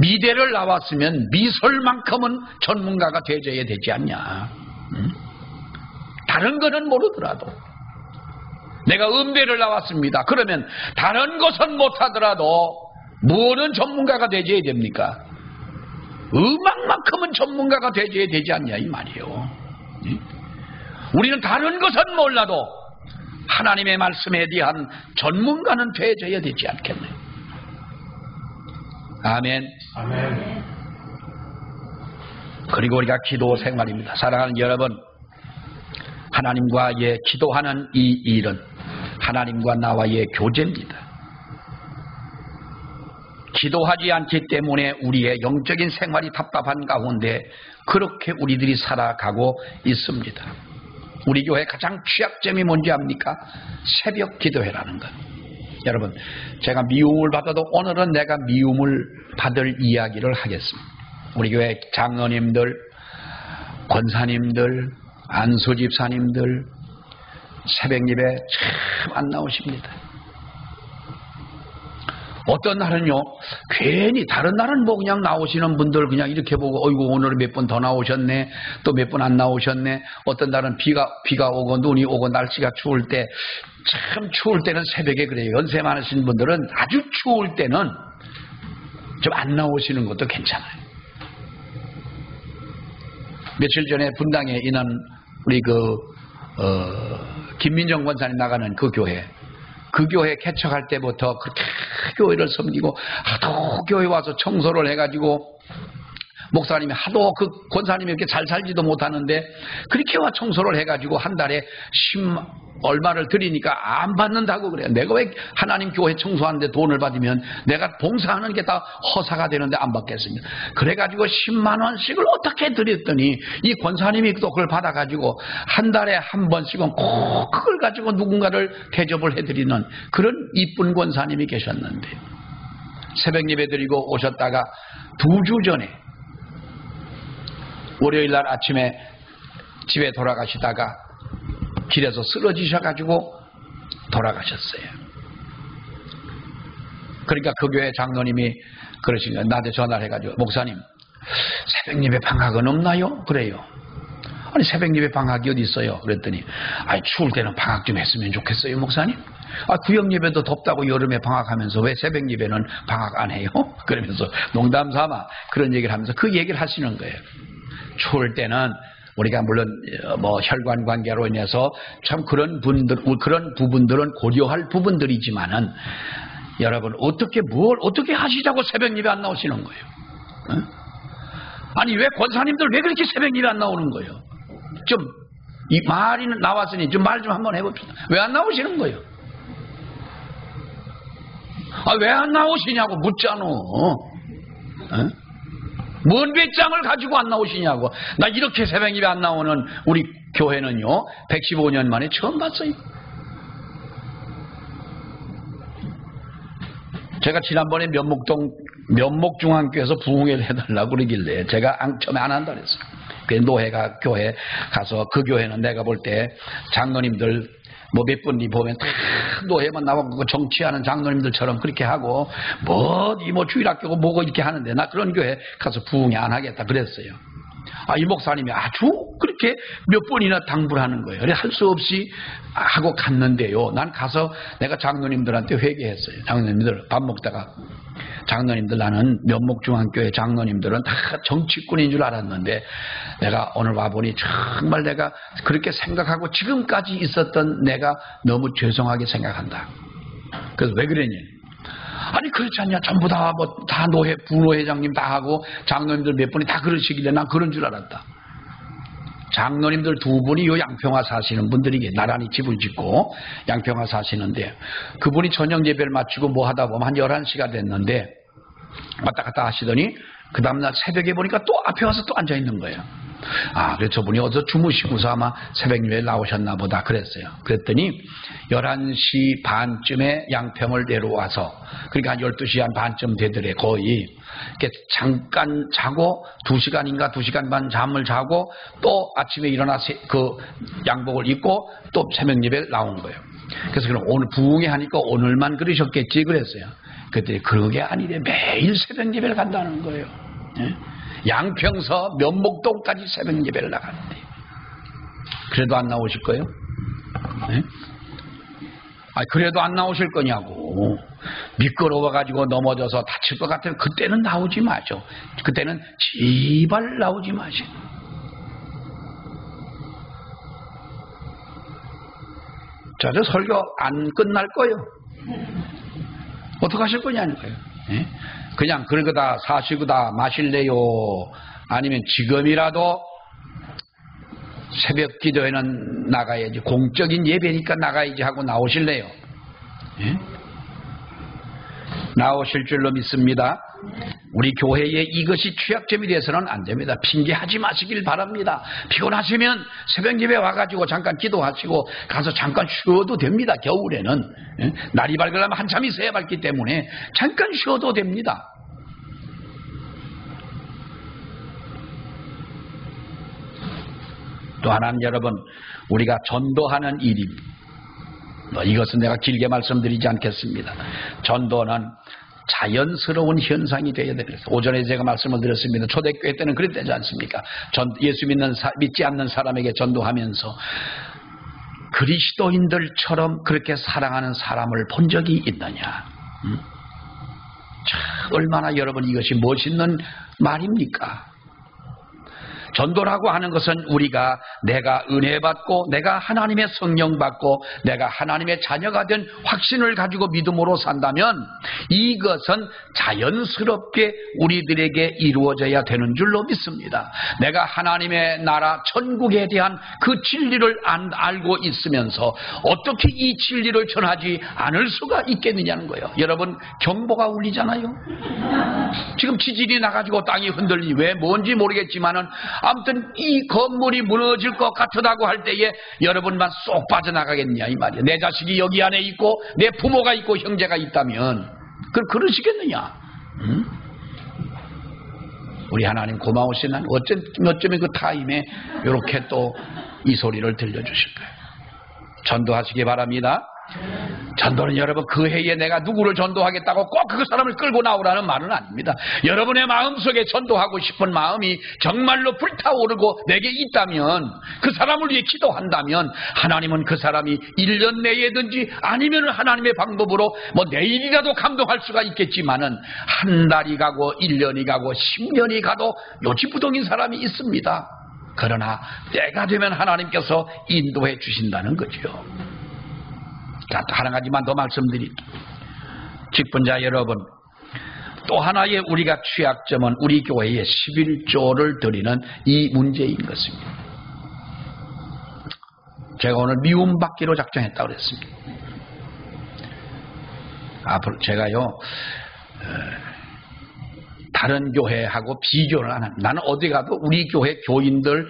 미대를 나왔으면 미술만큼은 전문가가 되어야 되지 않냐. 다른 거는 모르더라도 내가 음대를 나왔습니다. 그러면 다른 것은 못하더라도 뭐는 전문가가 되어야 됩니까? 음악만큼은 전문가가 되어야 되지 않냐 이 말이에요. 우리는 다른 것은 몰라도 하나님의 말씀에 대한 전문가는 되어야 되지 않겠네. 아멘. 아멘. 그리고 우리가 기도 생활입니다. 사랑하는 여러분, 하나님과의 기도하는 이 일은 하나님과 나와의 교제입니다. 기도하지 않기 때문에 우리의 영적인 생활이 답답한 가운데 그렇게 우리들이 살아가고 있습니다. 우리 교회 가장 취약점이 뭔지 압니까? 새벽 기도회라는 것. 여러분, 제가 미움을 받아도 오늘은 내가 미움을 받을 이야기를 하겠습니다. 우리 교회 장로님들, 권사님들, 안수집사님들 새벽 예배 참 안 나오십니다. 어떤 날은요, 괜히 다른 날은 뭐 그냥 나오시는 분들 그냥 이렇게 보고 어이구 오늘 몇 분 더 나오셨네, 또 몇 분 안 나오셨네. 어떤 날은 비가 오고 눈이 오고 날씨가 추울 때, 참 추울 때는 새벽에 그래요. 연세 많으신 분들은 아주 추울 때는 좀 안 나오시는 것도 괜찮아요. 며칠 전에 분당에 있는 우리 김민정 권사님 나가는 그 교회 개척할 때부터 그렇게 교회를 섬기고 하도 교회 와서 청소를 해가지고 목사님이 하도 그 권사님이 이렇게 잘 살지도 못하는데 그렇게 와 청소를 해가지고 한 달에 10 얼마를 드리니까 안 받는다고 그래요. 내가 왜 하나님 교회 청소하는데 돈을 받으면 내가 봉사하는 게 다 허사가 되는데 안 받겠습니까? 그래가지고 10만 원씩을 어떻게 드렸더니 이 권사님이 또 그걸 받아가지고 한 달에 한 번씩은 꼭 그걸 가지고 누군가를 대접을 해드리는 그런 이쁜 권사님이 계셨는데 새벽 예배 드리고 오셨다가 2주 전에 월요일날 아침에 집에 돌아가시다가 길에서 쓰러지셔가지고 돌아가셨어요. 그러니까 그 교회 장로님이 그러신 거예요. 나한테 전화를 해가지고 목사님 새벽 예배 방학은 없나요? 그래요. 아니 새벽 예배 방학이 어디 있어요? 그랬더니 아니 추울 때는 방학 좀 했으면 좋겠어요 목사님. 아 구역 예배도 덥다고 여름에 방학하면서 왜 새벽 예배는 방학 안 해요? 그러면서 농담 삼아 그런 얘기를 하면서 그 얘기를 하시는 거예요. 추울 때는 우리가 물론 뭐 혈관 관계로 인해서 참 그런 부분들은 고려할 부분들이지만은 여러분 어떻게 하시자고 새벽 예배 안 나오시는 거예요? 어? 아니 왜 권사님들 왜 그렇게 새벽 예배 안 나오는 거예요? 좀 이 말이 나왔으니 좀 말 좀 한번 해봅시다. 왜 안 나오시는 거예요? 아 왜 안 나오시냐고 묻잖아. 어? 뭔 배짱을 가지고 안 나오시냐고. 나 이렇게 새벽 예배 안 나오는 우리 교회는요 115년 만에 처음 봤어요. 제가 지난번에 면목중앙교회에서 부흥회를 해달라고 그러길래 제가 처음에 안 한다 그랬어요. 그 노회가 교회 가서 그 교회는 내가 볼 때 장로님들 뭐 몇 분이 보면 다 노예만 나오고 정치하는 장로님들처럼 그렇게 하고 뭐 주일학교고 뭐고 이렇게 하는데 나 그런 교회 가서 부흥회 안 하겠다 그랬어요. 아, 이 목사님이 아주 그렇게 몇 번이나 당부를 하는 거예요. 그래 할 수 없이 하고 갔는데요. 난 가서 내가 장로님들한테 회개했어요. 장로님들 밥 먹다가 장로님들 나는 면목중앙교회 장로님들은 다 정치꾼인 줄 알았는데 내가 오늘 와보니 정말 내가 그렇게 생각하고 지금까지 있었던 내가 너무 죄송하게 생각한다. 그래서 왜 그랬니? 아니 그렇지 않냐. 전부 다 다 부노회장님 다 하고 장로님들 몇 분이 다 그러시길래 난 그런 줄 알았다. 장로님들 두 분이 요 양평화 사시는 분들이게 나란히 집을 짓고 양평화 사시는데 그분이 저녁 예배를 마치고 뭐 하다 보면 한 11시가 됐는데 왔다 갔다 하시더니 그 다음날 새벽에 보니까 또 앞에 와서 또 앉아있는 거예요. 그래서 저분이 어디서 주무시고서 아마 새벽 예배에 나오셨나 보다 그랬어요. 그랬더니 11시 반쯤에 양평을 내려와서 그러니까 한 12시 한 반쯤 되더래. 거의 이렇게 잠깐 자고 2시간인가 2시간 반 잠을 자고 또 아침에 일어나서 그 양복을 입고 또 새벽 예배에 나온 거예요. 그래서 그럼 오늘 부흥회 하니까 오늘만 그러셨겠지 그랬어요. 그랬더니 그게 아니래. 매일 새벽 예배를 간다는 거예요. 예? 양평서 면목동까지 새벽 예배를 나가는데 그래도 안 나오실 거예요? 네? 그래도 안 나오실 거냐고. 미끄러워가지고 넘어져서 다칠 것 같으면 그때는 나오지 마죠. 그때는 제발 나오지 마시고. 저 설교 안 끝날 거예요. 어떡하실 거냐니까요. 네? 그냥 그러다 사시고다 마실래요? 아니면 지금이라도 새벽 기도회는 나가야지, 공적인 예배니까 나가야지 하고 나오실래요? 예? 나오실 줄로 믿습니다. 우리 교회에 이것이 취약점이 돼서는 안 됩니다. 핑계하지 마시길 바랍니다. 피곤하시면 새벽 예배 와가지고 잠깐 기도하시고 가서 잠깐 쉬어도 됩니다. 겨울에는 날이 밝으려면 한참 있어야 밝기 때문에 잠깐 쉬어도 됩니다. 또 하나는 여러분, 우리가 전도하는 일입니다. 이것은 내가 길게 말씀드리지 않겠습니다. 전도는 자연스러운 현상이 되어야 됩니다. 오전에 제가 말씀을 드렸습니다. 초대교회 때는 그랬지 않습니까? 예수 믿지 않는 사람에게 전도하면서 그리스도인들처럼 그렇게 사랑하는 사람을 본 적이 있느냐? 얼마나 여러분 이것이 멋있는 말입니까? 전도라고 하는 것은 우리가 내가 은혜 받고 내가 하나님의 성령 받고 내가 하나님의 자녀가 된 확신을 가지고 믿음으로 산다면 이것은 자연스럽게 우리들에게 이루어져야 되는 줄로 믿습니다. 내가 하나님의 나라 천국에 대한 그 진리를 알고 있으면서 어떻게 이 진리를 전하지 않을 수가 있겠느냐는 거예요. 여러분, 경보가 울리잖아요. 지금 지진이 나가지고 땅이 흔들리니 왜 뭔지 모르겠지만은 아무튼 이 건물이 무너질 것 같다고 할 때에 여러분만 쏙 빠져나가겠냐 이 말이에요. 내 자식이 여기 안에 있고 내 부모가 있고 형제가 있다면 그러시겠느냐? 우리 하나님 고마우신 한 어쩌면 그 타임에 이렇게 또 이 소리를 들려주실 거예요. 전도하시기 바랍니다. 전도는 여러분 그 해에 내가 누구를 전도하겠다고 꼭 그 사람을 끌고 나오라는 말은 아닙니다. 여러분의 마음속에 전도하고 싶은 마음이 정말로 불타오르고 내게 있다면, 그 사람을 위해 기도한다면 하나님은 그 사람이 1년 내에든지 아니면 하나님의 방법으로 뭐 내일이라도 감동할 수가 있겠지만은 한 달이 가고 1년이 가고 10년이 가도 요지부동인 사람이 있습니다. 그러나 때가 되면 하나님께서 인도해 주신다는 거죠. 자, 또 한 가지만 더 말씀드릴게요. 직분자 여러분, 또 하나의 우리가 취약점은 우리 교회에 11조를 드리는 이 문제인 것입니다. 제가 오늘 미움받기로 작정했다고 그랬습니다. 앞으로 제가요, 다른 교회하고 비교를 안 합니다. 나는 어디 가도 우리 교회 교인들,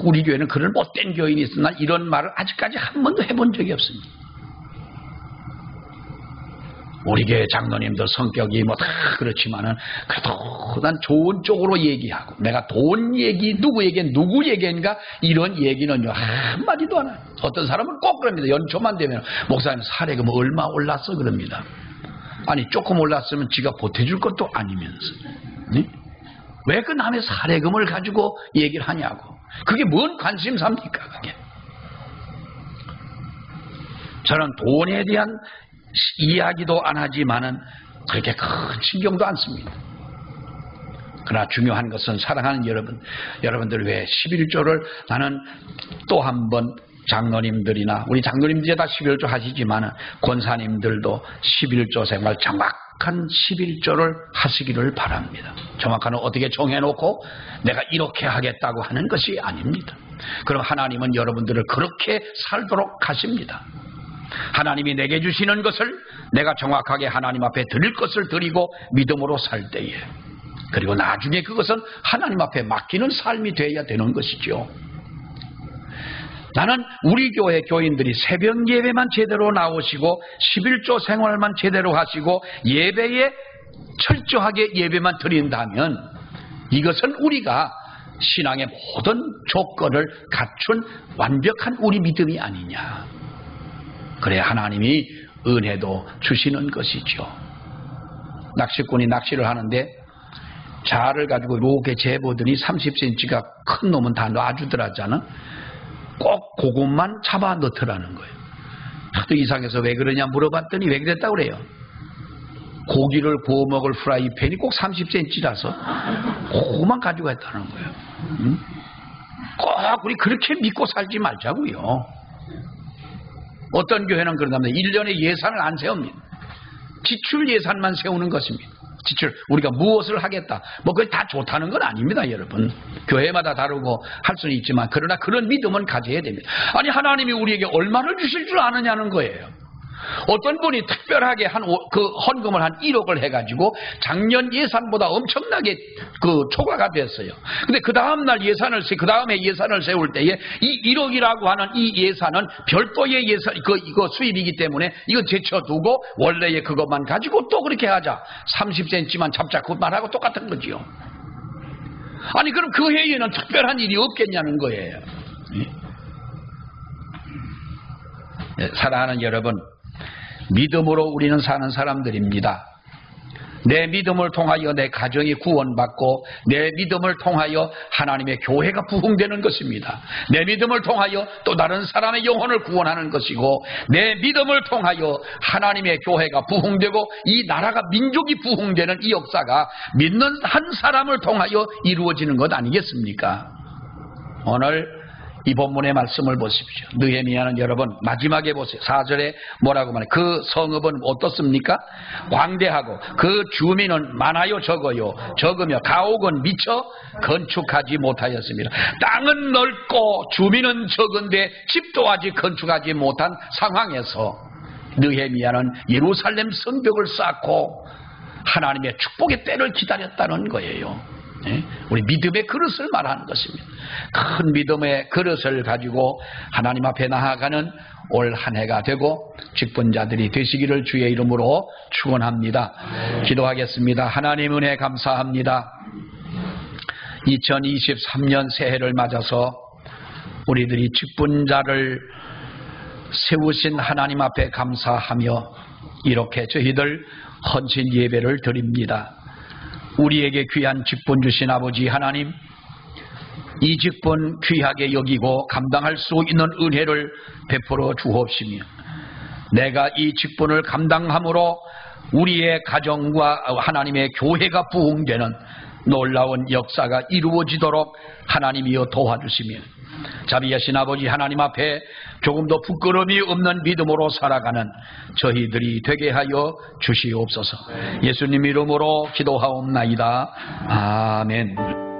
우리 교회는 그런 못된 교인이 있어. 난 이런 말을 아직까지 한 번도 해본 적이 없습니다. 우리 교회 장로님들 성격이 뭐 다 그렇지만은 그래도 난 좋은 쪽으로 얘기하고, 내가 돈 얘기, 누구 얘기인가 이런 얘기는요 한마디도 안 해요. 어떤 사람은 꼭 그럽니다. 연초만 되면 목사님 사례금 얼마 올랐어 그럽니다. 아니 조금 올랐으면 지가 보태줄 것도 아니면서, 네? 왜 그 남의 사례금을 가지고 얘기를 하냐고. 그게 뭔 관심사입니까 그게. 저는 돈에 대한 이야기도 안 하지만은 그렇게 큰 신경도 안 씁니다. 그러나 중요한 것은 사랑하는 여러분들 왜 11조를 나는 또 한 번 장로님들이나 우리 장로님들이 다 11조 하시지만 권사님들도 11조 생활 정확한 11조를 하시기를 바랍니다. 정확한 어떻게 정해놓고 내가 이렇게 하겠다고 하는 것이 아닙니다. 그럼 하나님은 여러분들을 그렇게 살도록 하십니다. 하나님이 내게 주시는 것을 내가 정확하게 하나님 앞에 드릴 것을 드리고 믿음으로 살 때에, 그리고 나중에 그것은 하나님 앞에 맡기는 삶이 되어야 되는 것이죠. 나는 우리 교회 교인들이 새벽 예배만 제대로 나오시고 11조 생활만 제대로 하시고 예배에 철저하게 예배만 드린다면 이것은 우리가 신앙의 모든 조건을 갖춘 완벽한 우리 믿음이 아니냐. 그래야 하나님이 은혜도 주시는 것이죠. 낚시꾼이 낚시를 하는데 자를 가지고 이렇게 재보더니 30cm가 큰 놈은 다 놔주더라잖아. 꼭 그것만 잡아 넣더라는 거예요. 하도 이상해서 왜 그러냐 물어봤더니 왜 그랬다고 그래요. 고기를 구워 먹을 프라이팬이 꼭 30cm라서 그것만 가지고 갔다는 거예요. 꼭 우리 그렇게 믿고 살지 말자고요. 어떤 교회는 그런답니다. 1년에 예산을 안 세웁니다. 지출 예산만 세우는 것입니다. 지출, 우리가 무엇을 하겠다, 뭐 그게 다 좋다는 건 아닙니다, 여러분. 교회마다 다르고 할 수는 있지만, 그러나 그런 믿음은 가져야 됩니다. 아니, 하나님이 우리에게 얼마를 주실 줄 아느냐는 거예요. 어떤 분이 특별하게 그 헌금을 한 1억을 해가지고 작년 예산보다 엄청나게 초과가 됐어요. 근데 그 다음에 예산을 세울 때에 이 1억이라고 하는 이 예산은 별도의 예산, 이거 수입이기 때문에 이거 제쳐두고 원래의 그것만 가지고 또 그렇게 하자. 30cm만 잡자. 그 말하고 똑같은 거지요. 아니, 그럼 그 해에는 특별한 일이 없겠냐는 거예요. 사랑하는 여러분, 믿음으로 우리는 사는 사람들입니다. 내 믿음을 통하여 내 가정이 구원받고 내 믿음을 통하여 하나님의 교회가 부흥되는 것입니다. 내 믿음을 통하여 또 다른 사람의 영혼을 구원하는 것이고, 내 믿음을 통하여 하나님의 교회가 부흥되고 이 나라가 민족이 부흥되는 이 역사가 믿는 한 사람을 통하여 이루어지는 것 아니겠습니까? 오늘 이 본문의 말씀을 보십시오. 느헤미야는 여러분 마지막에 보세요. 4절에 뭐라고 말해요? 그 성읍은 어떻습니까? 광대하고 그 주민은 많아요 적어요? 적으며 가옥은 미처 건축하지 못하였습니다. 땅은 넓고 주민은 적은데 집도 아직 건축하지 못한 상황에서 느헤미야는 예루살렘 성벽을 쌓고 하나님의 축복의 때를 기다렸다는 거예요. 우리 믿음의 그릇을 말하는 것입니다. 큰 믿음의 그릇을 가지고 하나님 앞에 나아가는 올 한 해가 되고 직분자들이 되시기를 주의 이름으로 축원합니다. 기도하겠습니다. 하나님 은혜 감사합니다. 2023년 새해를 맞아서 우리들이 직분자를 세우신 하나님 앞에 감사하며 이렇게 저희들 헌신 예배를 드립니다. 우리에게 귀한 직분 주신 아버지 하나님, 이 직분 귀하게 여기고 감당할 수 있는 은혜를 베풀어 주옵시며, 내가 이 직분을 감당함으로 우리의 가정과 하나님의 교회가 부흥되는 놀라운 역사가 이루어지도록 하나님이여 도와주시며, 자비하신 아버지 하나님 앞에 조금도 부끄러움이 없는 믿음으로 살아가는 저희들이 되게 하여 주시옵소서. 예수님 이름으로 기도하옵나이다. 아멘.